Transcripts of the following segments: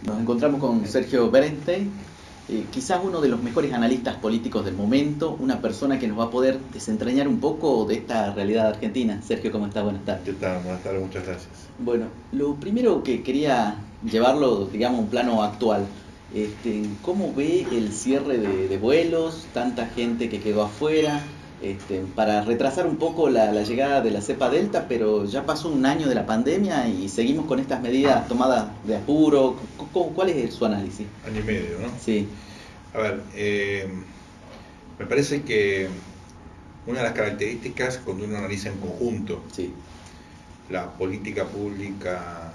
Nos encontramos con Sergio Berenstein, quizás uno de los mejores analistas políticos del momento, una persona que nos va a poder desentrañar un poco de esta realidad argentina. Sergio, ¿cómo estás? Buenas tardes. ¿Qué tal? Buenas tardes, muchas gracias. Bueno, lo primero que quería llevarlo, digamos, a un plano actual. ¿Cómo ve el cierre de vuelos, tanta gente que quedó afuera, para retrasar un poco la llegada de la cepa Delta, pero ya pasó un año de la pandemia y seguimos con estas medidas tomadas de apuro? ¿Cuál es su análisis? Año y medio, ¿no? Sí. A ver, me parece que una de las características cuando uno analiza en conjunto Sí. la política pública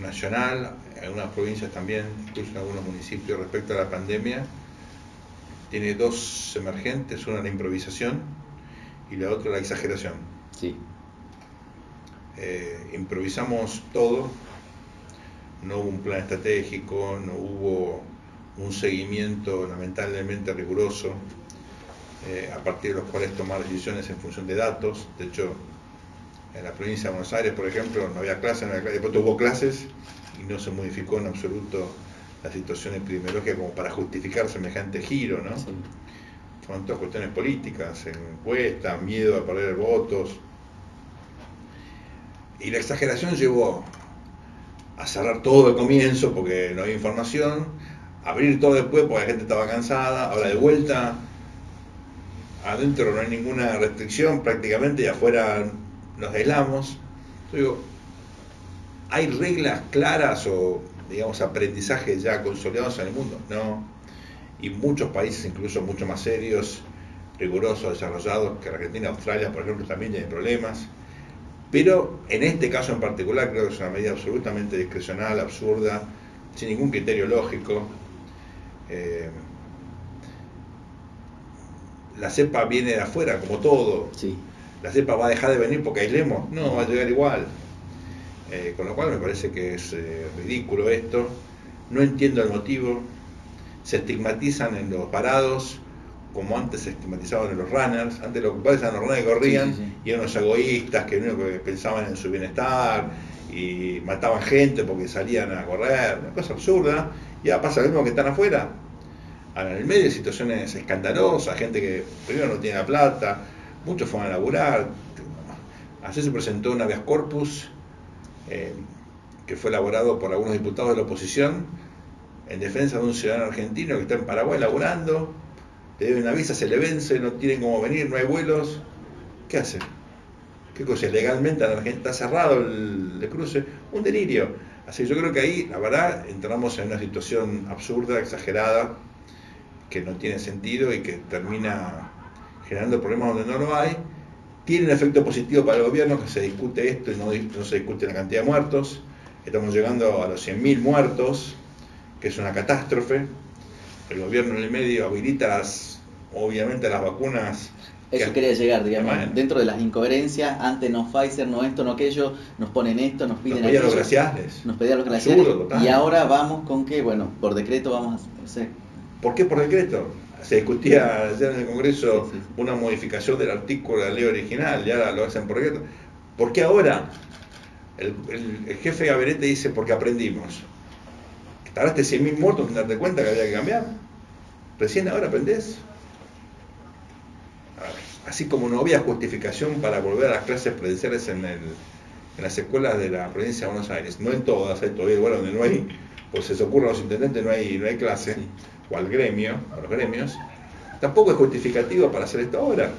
nacional, en algunas provincias también, incluso en algunos municipios respecto a la pandemia, tiene dos emergentes, una la improvisación y la otra la exageración. Sí. Improvisamos todo, no hubo un plan estratégico, no hubo un seguimiento lamentablemente riguroso, a partir de los cuales tomar decisiones en función de datos. De hecho, en la provincia de Buenos Aires, por ejemplo, no había clases, después hubo clases y no se modificó en absoluto la situación epidemiológica como para justificar semejante giro, ¿no? Sí. Son todas cuestiones políticas, encuestas, miedo a perder votos. Y la exageración llevó a cerrar todo al comienzo porque no había información, abrir todo después porque la gente estaba cansada, ahora de vuelta, adentro no hay ninguna restricción prácticamente y afuera nos aislamos. Yo digo, ¿hay reglas claras o, digamos, aprendizajes ya consolidados en el mundo? No. Y muchos países, incluso mucho más serios, rigurosos, desarrollados que Argentina, Australia, por ejemplo, también tienen problemas. Pero en este caso en particular creo que es una medida absolutamente discrecional, absurda, sin ningún criterio lógico. La cepa viene de afuera, como todo. Sí. ¿La cepa va a dejar de venir porque aislemos? No, va a llegar igual. Con lo cual me parece que es ridículo esto. No entiendo el motivo. Se estigmatizan en los parados, como antes se estigmatizaban en los runners. Antes los culpables eran los runners que corrían, Sí. y eran los egoístas que único que pensaban en su bienestar y mataban gente porque salían a correr. Una cosa absurda. Y ahora pasa lo mismo que están afuera. Ahora, en el medio de situaciones escandalosas, gente que primero no tiene la plata, muchos fueron a laburar. Ayer se presentó un habeas corpus que fue elaborado por algunos diputados de la oposición en defensa de un ciudadano argentino que está en Paraguay laburando, le deben una visa, se le vence, no tienen cómo venir, no hay vuelos. ¿Qué hace? ¿Qué cosa? Legalmente en Argentina está cerrado el cruce, un delirio. Así que yo creo que ahí, la verdad, entramos en una situación absurda, exagerada, que no tiene sentido y que termina generando problemas donde no lo hay. Tiene un efecto positivo para el gobierno, que se discute esto y no se discute la cantidad de muertos. Estamos llegando a los 100.000 muertos, que es una catástrofe. El gobierno en el medio habilita obviamente las vacunas. Eso quería llegar, digamos, bueno, dentro de las incoherencias, antes no Pfizer, no esto, no aquello, nos ponen esto, nos piden aquello. Nos pedían los glaciares. Nos pedían los glaciares. Absurdo, y ahora vamos con que, bueno, por decreto vamos a... No sé. ¿Por qué por decreto? Se discutía ayer en el Congreso Sí. una modificación del artículo de la ley original, ya lo hacen por decreto. ¿Por qué ahora? El jefe de gabinete dice porque aprendimos. Tardaste 100.000 muertos en darte cuenta que había que cambiar. Recién ahora aprendés. Así como no había justificación para volver a las clases presenciales en las escuelas de la provincia de Buenos Aires, no en todas, hay todavía lugares donde no hay, pues se ocurre a los intendentes, no hay clase, Sí. o al gremio, a los gremios, tampoco es justificativo para hacer esto ahora.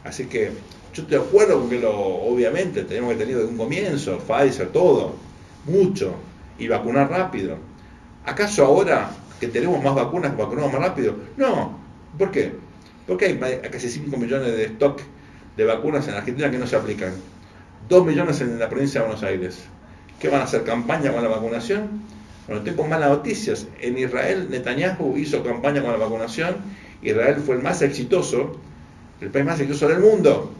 Así que yo estoy de acuerdo con que obviamente tenemos que tener desde un comienzo, Pfizer, todo, mucho, y vacunar rápido. ¿Acaso ahora que tenemos más vacunas, vacunamos más rápido? No. ¿Por qué? Porque hay casi 5 millones de stock de vacunas en Argentina que no se aplican. 2 millones en la provincia de Buenos Aires. ¿Qué van a hacer? ¿Campaña con la vacunación? Bueno, tengo malas noticias. En Israel, Netanyahu hizo campaña con la vacunación. Israel fue el más exitoso, el país más exitoso del mundo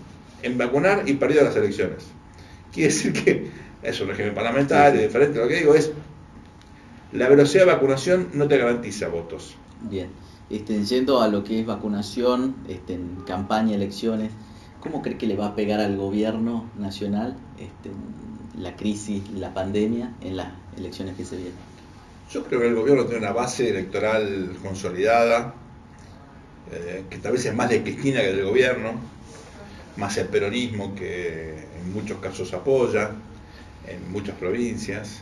en vacunar y perdió las elecciones. Quiere decir que es un régimen parlamentario, diferente. Lo que digo es, la velocidad de vacunación no te garantiza votos. Bien. Yendo a lo que es vacunación, en campaña, elecciones, ¿cómo cree que le va a pegar al gobierno nacional la crisis, la pandemia en las elecciones que se vienen? Yo creo que el gobierno tiene una base electoral consolidada, que tal vez es más de Cristina que del gobierno, más el peronismo que en muchos casos apoya, en muchas provincias,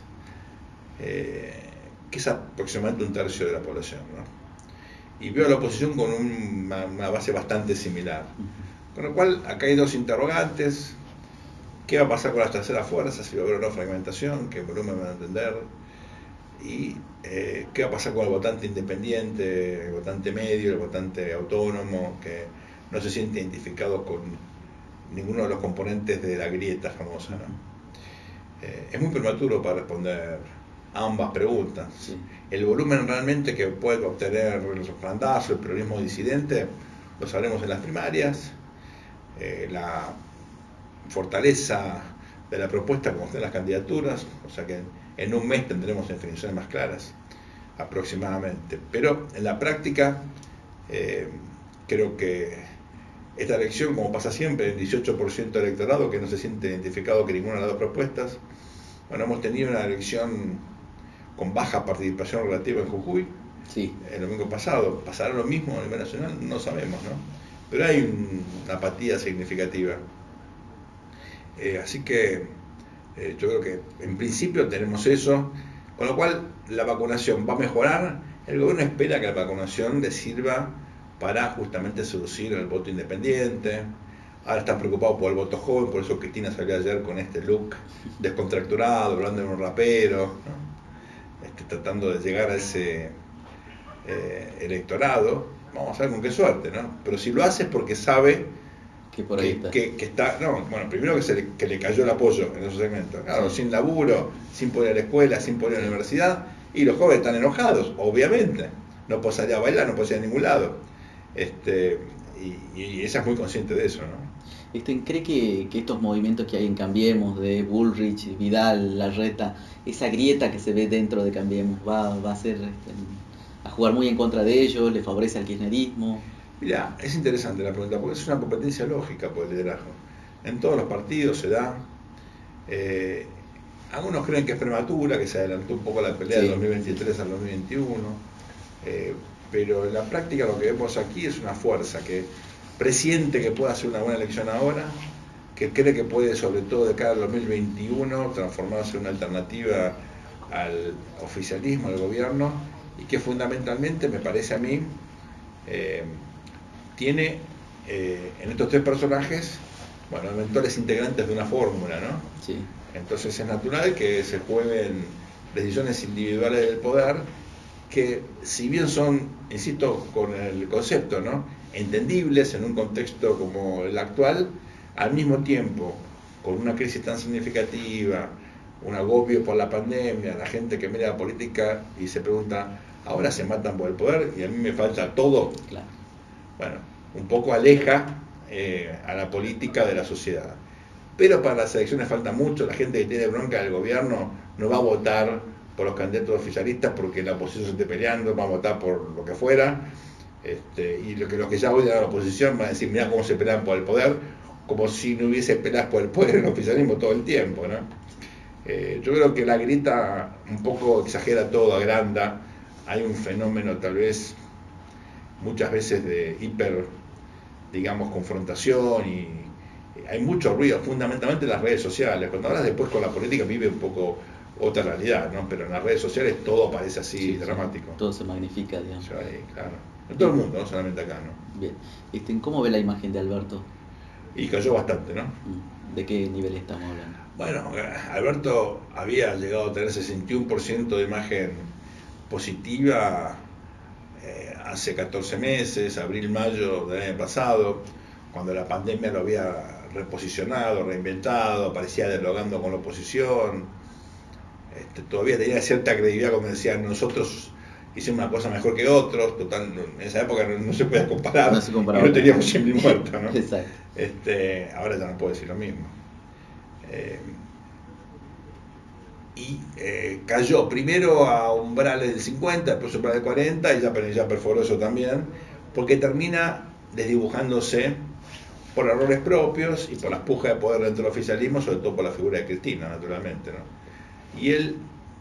que es aproximadamente un tercio de la población, ¿no? Y veo a la oposición con una base bastante similar. Con lo cual, acá hay dos interrogantes. ¿Qué va a pasar con las terceras fuerzas? Si va a haber una fragmentación, qué volumen van a entender. Y qué va a pasar con el votante independiente, el votante medio, el votante autónomo, que no se siente identificado con ninguno de los componentes de la grieta famosa, ¿no? Es muy prematuro para responder a ambas preguntas. Sí. El volumen realmente que puede obtener el Randazo, el peronismo disidente, lo sabremos en las primarias. La fortaleza de la propuesta como están las candidaturas, o sea que en un mes tendremos definiciones más claras aproximadamente. Pero en la práctica creo que esta elección, como pasa siempre, el 18% del electorado que no se siente identificado con ninguna de las dos propuestas. Bueno, hemos tenido una elección con baja participación relativa en Jujuy, sí, el domingo pasado. ¿Pasará lo mismo a nivel nacional? No sabemos, ¿no? Pero hay una apatía significativa. Así que yo creo que en principio tenemos eso, con lo cual la vacunación va a mejorar. El gobierno espera que la vacunación le sirva para justamente seducir al voto independiente. Ahora están preocupados por el voto joven, por eso Cristina salió ayer con este look descontracturado, hablando de un rapero, ¿no? Tratando de llegar a ese electorado. Vamos a ver con qué suerte, ¿no? Pero si lo hace es porque sabe que por ahí que está, no, bueno, primero que le cayó el apoyo en esos segmentos, claro, sí. Sin laburo, sin poder ir a la escuela, sin poder ir a la universidad, y los jóvenes están enojados, obviamente, no puedo salir a bailar, no puedo ir a ningún lado, y ella es muy consciente de eso, ¿no? ¿Cree que estos movimientos que hay en Cambiemos, de Bullrich, Vidal, Larreta, esa grieta que se ve dentro de Cambiemos, va a ser a jugar muy en contra de ellos, le favorece al kirchnerismo? Mirá, es interesante la pregunta, porque es una competencia lógica por el liderazgo. En todos los partidos se da. Algunos creen que es prematura, que se adelantó un poco la pelea del 2023 al 2021, pero en la práctica lo que vemos aquí es una fuerza que presiente que puede hacer una buena elección ahora, que cree que puede, sobre todo de cara al 2021, transformarse en una alternativa al oficialismo, al gobierno, y que fundamentalmente, me parece a mí, tiene en estos tres personajes, bueno, mentores integrantes de una fórmula, ¿no? Sí. Entonces es natural que se jueguen decisiones individuales del poder, que si bien son, insisto, con el concepto, ¿no?, entendibles en un contexto como el actual, al mismo tiempo, con una crisis tan significativa, un agobio por la pandemia, la gente que mira la política y se pregunta, ¿ahora se matan por el poder y a mí me falta todo? Claro. Bueno, un poco aleja a la política de la sociedad. Pero para las elecciones falta mucho. La gente que tiene bronca del gobierno no va a votar por los candidatos oficialistas porque la oposición se esté peleando, va a votar por lo que fuera. Y los que ya odian a la oposición van a decir, mirá cómo se pelean por el poder, como si no hubiese peleas por el poder en el oficialismo todo el tiempo, ¿no? Yo creo que la grieta un poco exagera todo, agranda. Hay un fenómeno tal vez muchas veces de hiper, digamos, confrontación, y hay mucho ruido, fundamentalmente en las redes sociales. Cuando hablas después con la política vive un poco otra realidad, ¿no? Pero en las redes sociales todo parece así, sí, dramático. Todo se magnifica, digamos. Sí, claro. En todo el mundo, no solamente acá, ¿no? Bien. ¿Cómo ve la imagen de Alberto? Y cayó bastante, ¿no? ¿De qué nivel estamos hablando? Bueno, Alberto había llegado a tener 61% de imagen positiva hace 14 meses, abril, mayo del año pasado, cuando la pandemia lo había reposicionado, reinventado, aparecía dialogando con la oposición, todavía tenía cierta credibilidad, como decían, nosotros hicimos una cosa mejor que otros, total, en esa época no se podía comparar, no se comparaba, y no teníamos 100.000 muertos, ¿no? Exacto. Ahora ya no puedo decir lo mismo. Cayó primero a umbrales del 50, después a umbrales del 40, y ya perforó eso también, porque termina desdibujándose por errores propios y por las pujas de poder dentro del oficialismo, sobre todo por la figura de Cristina, naturalmente, ¿no? Y él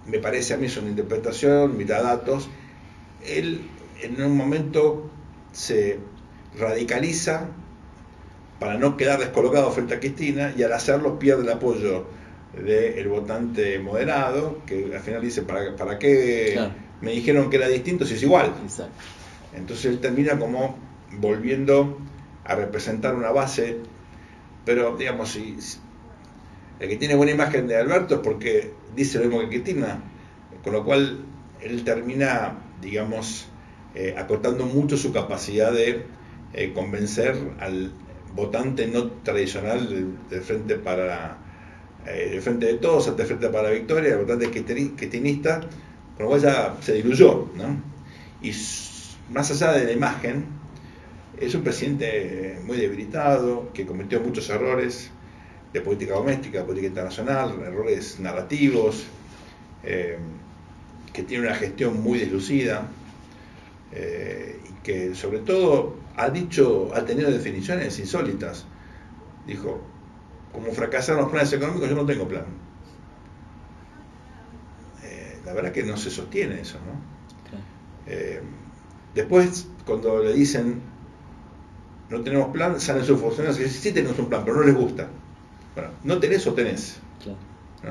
me parece a mí es una interpretación, mitad datos. Él en un momento se radicaliza para no quedar descolocado frente a Cristina, y al hacerlo pierde el apoyo del votante moderado, que al final dice, ¿para qué Claro. me dijeron que era distinto si es igual? Exacto. Entonces él termina como volviendo a representar una base, pero digamos, si el que tiene buena imagen de Alberto es porque dice lo mismo que Cristina, con lo cual él termina, digamos, acortando mucho su capacidad de convencer al votante no tradicional del Frente para el Frente de Todos, ante el Frente para la Victoria, el votante cristinista, con lo cual ya se diluyó, ¿no? Y más allá de la imagen, es un presidente muy debilitado, que cometió muchos errores de política doméstica, de política internacional, errores narrativos, que tiene una gestión muy deslucida, y que sobre todo ha tenido definiciones insólitas. Dijo, como fracasaron los planes económicos, yo no tengo plan. La verdad que no se sostiene eso, ¿no? Okay. Después, cuando le dicen no tenemos plan, salen sus funcionarios y dicen sí tenemos un plan, pero no les gusta. Bueno, ¿no tenés o tenés? Claro. ¿No?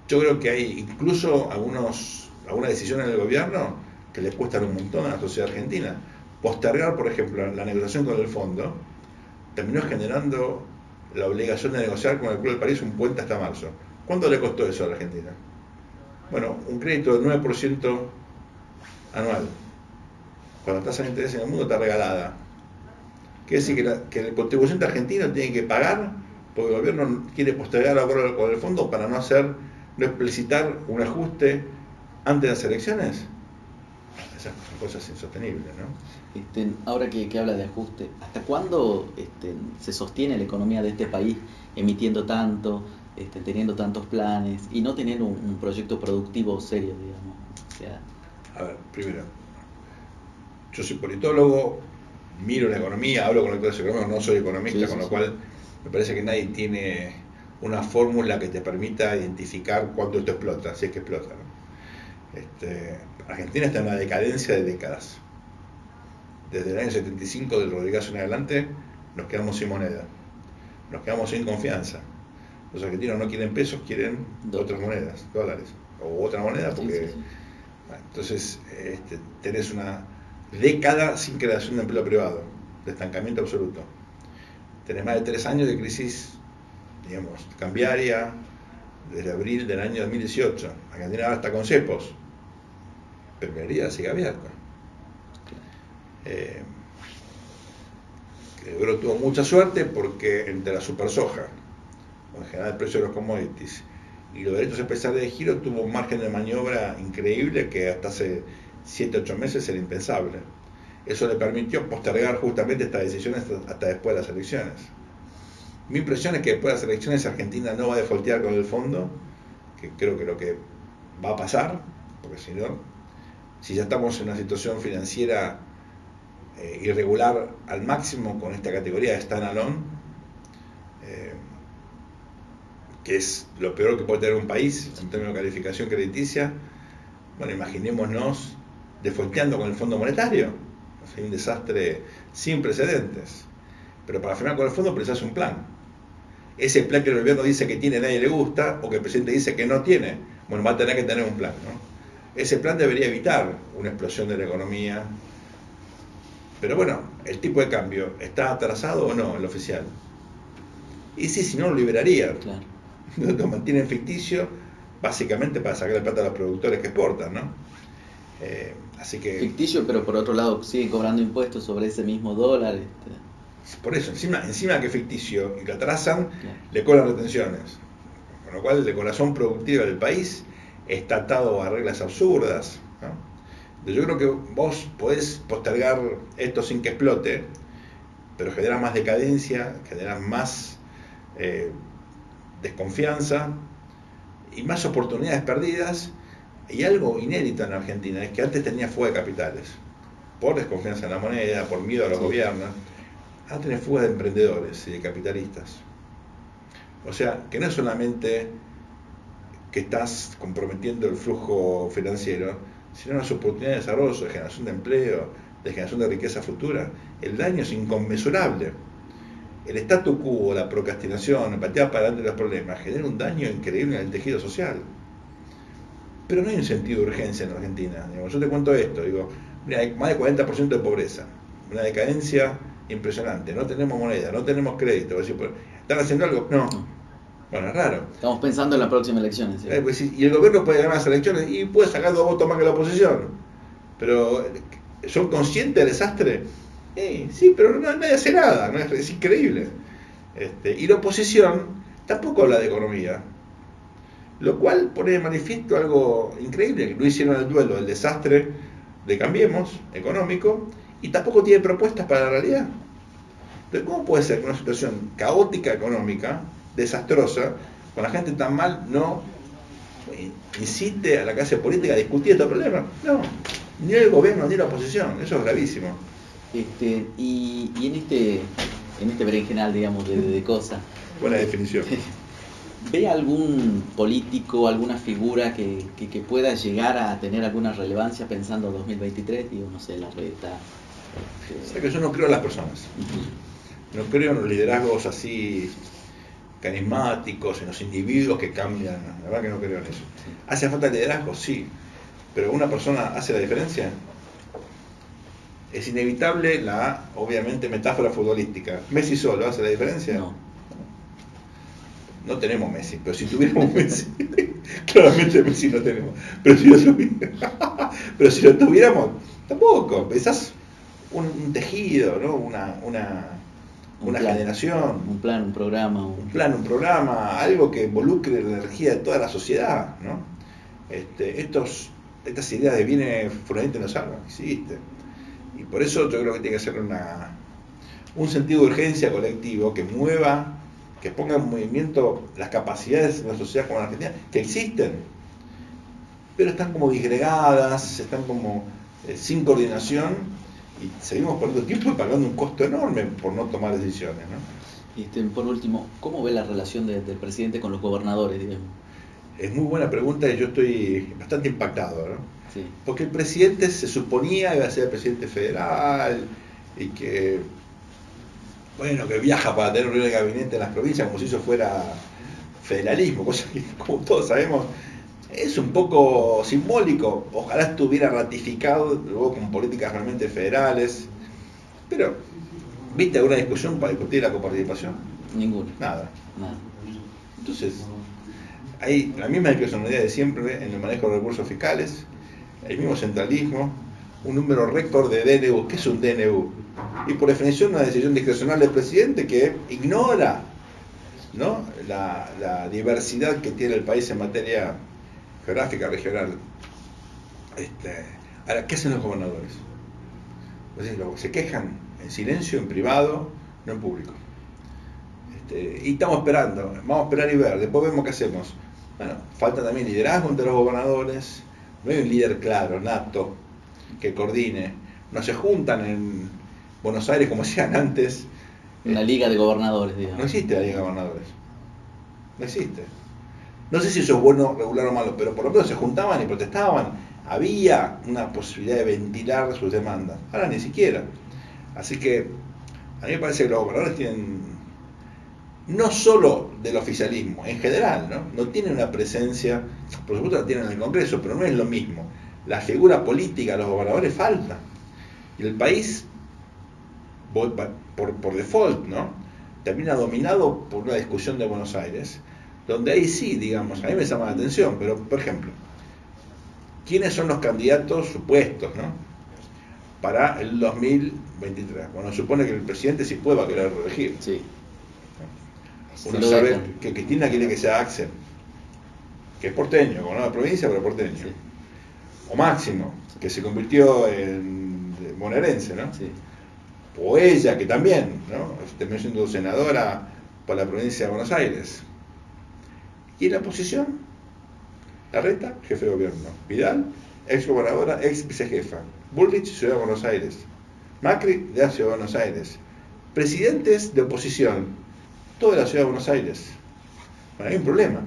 Yo creo que hay incluso algunas decisiones del gobierno que le cuestan un montón a la sociedad argentina. Postergar, por ejemplo, la negociación con el fondo terminó generando la obligación de negociar con el Club de París un puente hasta marzo. ¿Cuánto le costó eso a la Argentina? Bueno, un crédito del 9% anual. Cuando la tasa de interés en el mundo está regalada. Quiere decir que el contribuyente argentino tiene que pagar porque el gobierno quiere postergar el acuerdo con el fondo para no explicitar un ajuste antes de las elecciones. Esas son cosas insostenibles, ¿no? Ahora que habla de ajuste, ¿hasta cuándo se sostiene la economía de este país emitiendo tanto, teniendo tantos planes y no teniendo un proyecto productivo serio, digamos? O sea... A ver, primero, yo soy politólogo, miro la economía, hablo con actores económicos, no soy economista, sí, con lo cual me parece que nadie tiene una fórmula que te permita identificar cuánto esto explota, si es que explota, ¿no? Argentina está en una decadencia de décadas. Desde el año 75 del Rodrigazo en adelante nos quedamos sin moneda, nos quedamos sin confianza. Los argentinos no quieren pesos, quieren otras monedas, dólares, o otra moneda, porque sí. Entonces tenés una década sin creación de empleo privado, de estancamiento absoluto. Tenés más de 3 años de crisis, digamos, cambiaria, desde abril del año 2018. Argentina ahora está con cepos, pero Minería sigue abierta. Pero tuvo mucha suerte porque entre la super soja, en general el precio de los commodities, y los derechos especiales de giro, tuvo un margen de maniobra increíble que hasta hace 7-8 meses era impensable. Eso le permitió postergar justamente estas decisiones hasta después de las elecciones. Mi impresión es que después de las elecciones Argentina no va a defaultear con el fondo, que creo que lo que va a pasar, porque si ya estamos en una situación financiera irregular al máximo con esta categoría de standalone, que es lo peor que puede tener un país en términos de calificación crediticia, bueno, imaginémonos defaulteando con el Fondo Monetario. O sea, un desastre sin precedentes. Pero para firmar con el fondo precisas un plan. Ese plan que el gobierno dice que tiene, nadie le gusta, o que el presidente dice que no tiene, bueno, va a tener que tener un plan, ¿no? Ese plan debería evitar una explosión de la economía. Pero bueno, el tipo de cambio, ¿está atrasado o no el oficial? Y sí, si no lo liberaría. Claro. Lo mantienen ficticio, básicamente para sacar la plata a los productores que exportan, ¿no? Así que... Ficticio, pero por otro lado sigue cobrando impuestos sobre ese mismo dólar. Por eso, encima que es ficticio y lo atrasan, claro, le cobran retenciones. Con lo cual el corazón productivo del país está atado a reglas absurdas, ¿no? Yo creo que vos podés postergar esto sin que explote, pero generas más decadencia, generas más desconfianza y más oportunidades perdidas. Y algo inédito en Argentina es que antes tenía fuga de capitales, por desconfianza en la moneda, por miedo a los gobiernos. Ahora tenés fuga de emprendedores y de capitalistas. O sea, que no es solamente que estás comprometiendo el flujo financiero, sino las oportunidades de desarrollo, de generación de empleo, de generación de riqueza futura. El daño es inconmensurable. El statu quo, la procrastinación, el patear para adelante los problemas, genera un daño increíble en el tejido social. Pero no hay un sentido de urgencia en Argentina. Yo te cuento esto, mira, hay más del 40% de pobreza, una decadencia impresionante, no tenemos moneda, no tenemos crédito. ¿Están haciendo algo? No. Bueno, es raro. Estamos pensando en la próxima elección. ¿Sí? Pues, y el gobierno puede ganar las elecciones y puede sacar 2 votos más que la oposición. Pero, ¿son conscientes del desastre? Sí, pero nadie hace nada, ¿no? Es increíble. Y la oposición tampoco habla de economía. Lo cual pone de manifiesto algo increíble, que no hicieron el duelo del desastre de Cambiemos, económico, y tampoco tiene propuestas para la realidad. Entonces, ¿cómo puede ser que una situación caótica económica, desastrosa, con la gente tan mal, no incite a la clase política a discutir estos problemas? No, ni el gobierno ni la oposición, eso es gravísimo. Y en este berenjenal, digamos, de cosas. Buena definición. ¿Ve algún político, alguna figura que pueda llegar a tener alguna relevancia pensando en 2023? Digo, no sé, la reta. O sea que yo no creo en las personas. No creo en los liderazgos así carismáticos, en los individuos que cambian. La verdad que no creo en eso. ¿Hace falta liderazgo? Sí. Pero ¿una persona hace la diferencia? Es inevitable la, obviamente, metáfora futbolística. ¿Messi solo hace la diferencia? No tenemos Messi, pero si tuviéramos Messi, claramente Messi no tenemos, pero si lo tuviéramos, tampoco. Pensás un tejido, ¿no? Una generación, un plan, un programa, un programa, algo que involucre la energía de toda la sociedad, ¿no? Estas ideas de bienes fundamentalmente no salvan, existen. Y por eso yo creo que tiene que ser un sentido de urgencia colectivo que mueva, que ponga en movimiento las capacidades de una sociedad como la Argentina, que existen, pero están como disgregadas, están como sin coordinación, y seguimos perdiendo tiempo y pagando un costo enorme por no tomar decisiones, ¿no? Por último, ¿cómo ve la relación del presidente con los gobernadores, digamos? Es muy buena pregunta y yo estoy bastante impactado, ¿no? Sí. Porque el presidente se suponía iba a ser el presidente federal y que viaja para tener un reunión de gabinete en las provincias como si eso fuera federalismo, cosa que, como todos sabemos, es un poco simbólico. Ojalá estuviera ratificado luego con políticas realmente federales. Pero, ¿viste alguna discusión para discutir la coparticipación? Ninguna. Nada. Entonces, hay la misma discrecionalidad de siempre en el manejo de recursos fiscales, el mismo centralismo, un número récord de DNU. ¿Qué es un DNU? Y por definición una decisión discrecional del presidente que ignora, ¿no?, la diversidad que tiene el país en materia geográfica, regional. Ahora, ¿qué hacen los gobernadores? Pues se quejan en silencio, en privado, no en público. Y estamos esperando, vamos a esperar y ver, después vemos qué hacemos. Bueno, falta también liderazgo entre los gobernadores, no hay un líder claro, nato, que coordine. No se juntan en Buenos Aires como hacían antes. Una liga de gobernadores, digamos. No existe la liga de gobernadores. No existe. No sé si eso es bueno, regular o malo, pero por lo menos se juntaban y protestaban. Había una posibilidad de ventilar sus demandas. Ahora ni siquiera. Así que a mí me parece que los gobernadores tienen, no solo del oficialismo, en general, no tienen una presencia, por supuesto la tienen en el Congreso, pero no es lo mismo. La figura política de los gobernadores falta. Y el país, por default, termina dominado por una discusión de Buenos Aires, donde ahí sí, digamos, a mí me llama la atención, pero por ejemplo, ¿quiénes son los candidatos supuestos, para el 2023? Bueno, supone que el presidente sí puede querer reelegir. Sí. Uno sabe que Cristina quiere que sea Axel, que es porteño, gobernador de provincia, pero porteño. Sí. O Máximo, que se convirtió en bonaerense, Sí. O ella, que también, terminó siendo senadora por la provincia de Buenos Aires. ¿Y en la oposición? Larreta, jefe de gobierno. Vidal, ex gobernadora, ex vicejefa. Bullrich, Ciudad de Buenos Aires. Macri, de la Ciudad de Buenos Aires. Presidentes de oposición, toda la Ciudad de Buenos Aires. Bueno, hay un problema.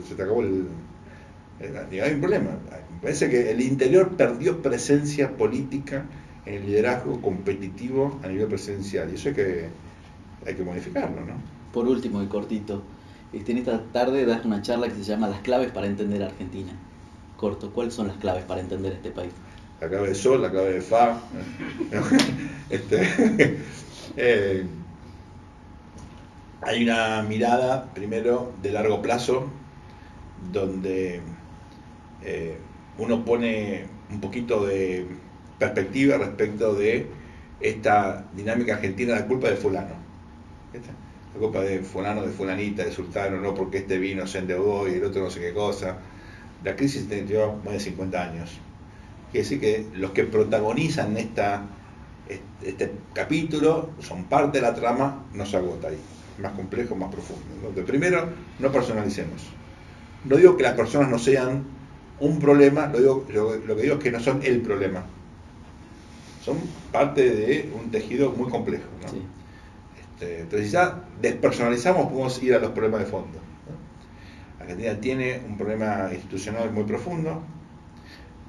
se te acabó hay un problema. Me parece que el interior perdió presencia política en el liderazgo competitivo a nivel presidencial, y eso hay que modificarlo, ¿no? Por último y cortito, en esta tarde das una charla que se llama Las claves para entender Argentina. Corto, ¿cuáles son las claves para entender este país? La clave de sol, la clave de fa. Hay una mirada, primero, de largo plazo, donde uno pone un poquito de perspectiva respecto de esta dinámica argentina, la culpa de fulano. La culpa de fulano, de fulanita, de sultano, no porque este vino se endeudó y el otro no sé qué cosa. La crisis lleva más de 50 años. Quiere decir que los que protagonizan este capítulo son parte de la trama, no se agota ahí. Más complejo, más profundo, ¿no? Entonces, primero, no personalicemos. No digo que las personas no sean un problema, lo que digo es que no son el problema. Son parte de un tejido muy complejo, ¿no? Sí. Entonces, si ya despersonalizamos, podemos ir a los problemas de fondo, ¿no? Argentina tiene un problema institucional muy profundo,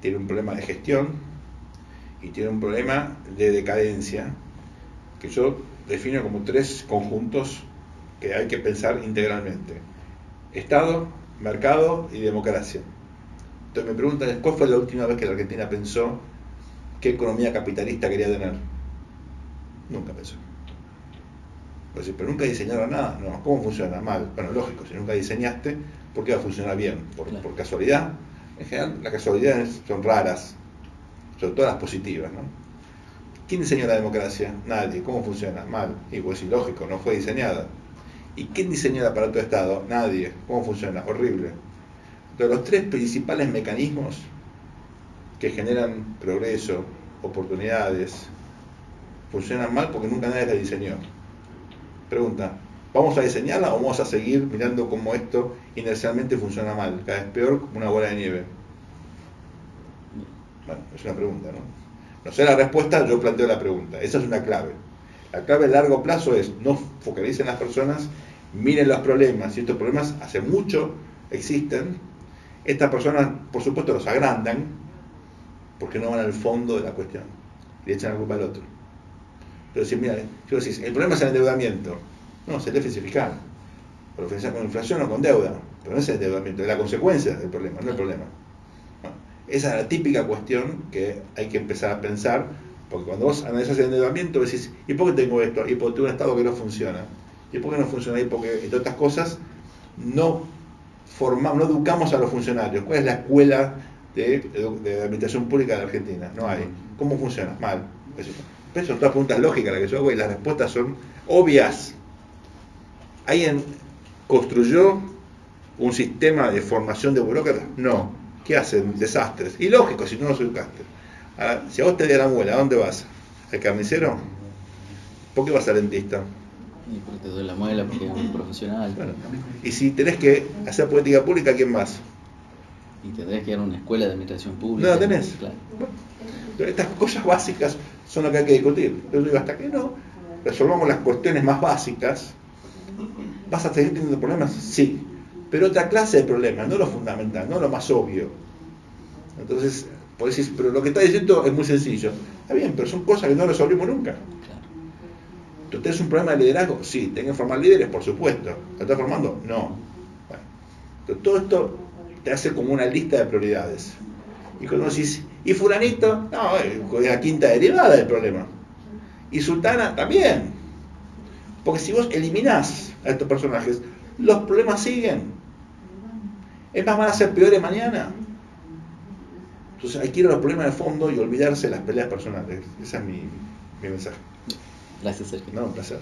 tiene un problema de gestión y tiene un problema de decadencia, que yo defino como 3 conjuntos que hay que pensar integralmente: Estado, mercado y democracia. Entonces me preguntan, ¿cuál fue la última vez que la Argentina pensó qué economía capitalista quería tener? Nunca pensó. Pues, pero nunca diseñaron nada. No, ¿cómo funciona? Mal. Bueno, lógico, si nunca diseñaste, ¿por qué va a funcionar bien? ¿Por casualidad? En general, las casualidades son raras, sobre todo las positivas, ¿no? ¿Quién diseñó la democracia? Nadie. ¿Cómo funciona? Mal. Y pues sí, lógico, no fue diseñada. ¿Y quién diseñó el aparato de Estado? Nadie. ¿Cómo funciona? Horrible. Entonces, los 3 principales mecanismos que generan progreso, oportunidades, funcionan mal porque nunca nadie la diseñó. Pregunta, ¿vamos a diseñarla o vamos a seguir mirando cómo esto inercialmente funciona mal? Cada vez peor, como una bola de nieve. Bueno, es una pregunta, ¿no? No sé la respuesta, yo planteo la pregunta. Esa es una clave. La clave a largo plazo es: no focalicen las personas, miren los problemas, y estos problemas hace mucho existen. Estas personas, por supuesto, los agrandan porque no van al fondo de la cuestión, le echan la culpa al otro. Pero si mira, yo decís, el problema es el endeudamiento. No, es el déficit fiscal. Pero con inflación o con deuda. Pero no es el endeudamiento, es la consecuencia del problema, no el problema. Bueno, esa es la típica cuestión que hay que empezar a pensar, porque cuando vos analizás el endeudamiento decís, ¿y por qué tengo esto? Y porque tengo un Estado que no funciona. ¿Y por qué no funciona? Y porque, entre otras cosas, no educamos a los funcionarios. ¿Cuál es la escuela de administración pública de la Argentina? No hay. ¿Cómo funciona? Mal. Pero son todas preguntas lógicas las que yo hago y las respuestas son obvias. ¿Alguien construyó un sistema de formación de burócratas? No. ¿Qué hacen? Desastres. Y lógico, si no los educaste. Ahora, si a vos te da la muela, ¿a dónde vas? ¿Al carnicero? ¿Por qué vas al dentista? Y porque te duele la muela, porque es un profesional. Bueno, y si tenés que hacer política pública, ¿a quién más? Y tendrás que ir a una escuela de administración pública. No la tenés. Claro. Bueno, estas cosas básicas son lo que hay que discutir. Yo digo, hasta que no resolvamos las cuestiones más básicas, ¿vas a seguir teniendo problemas? Sí. Pero otra clase de problemas, no lo fundamental, no lo más obvio. Entonces, podés decir, pero lo que está diciendo es muy sencillo. Está bien, pero son cosas que no resolvimos nunca. ¿Tú tenés un problema de liderazgo? Sí. ¿Tenés que formar líderes? Por supuesto. ¿Lo estás formando? No. Bueno, entonces, todo esto te hace como una lista de prioridades. Y cuando decís, ¿y fulanito? No, es la quinta derivada del problema. Y sultana también. Porque si vos eliminás a estos personajes, los problemas siguen. Es más, van a ser peores mañana. Entonces hay que ir a los problemas de fondo y olvidarse de las peleas personales. Ese es mi mensaje. Gracias, Sergio. No, un placer.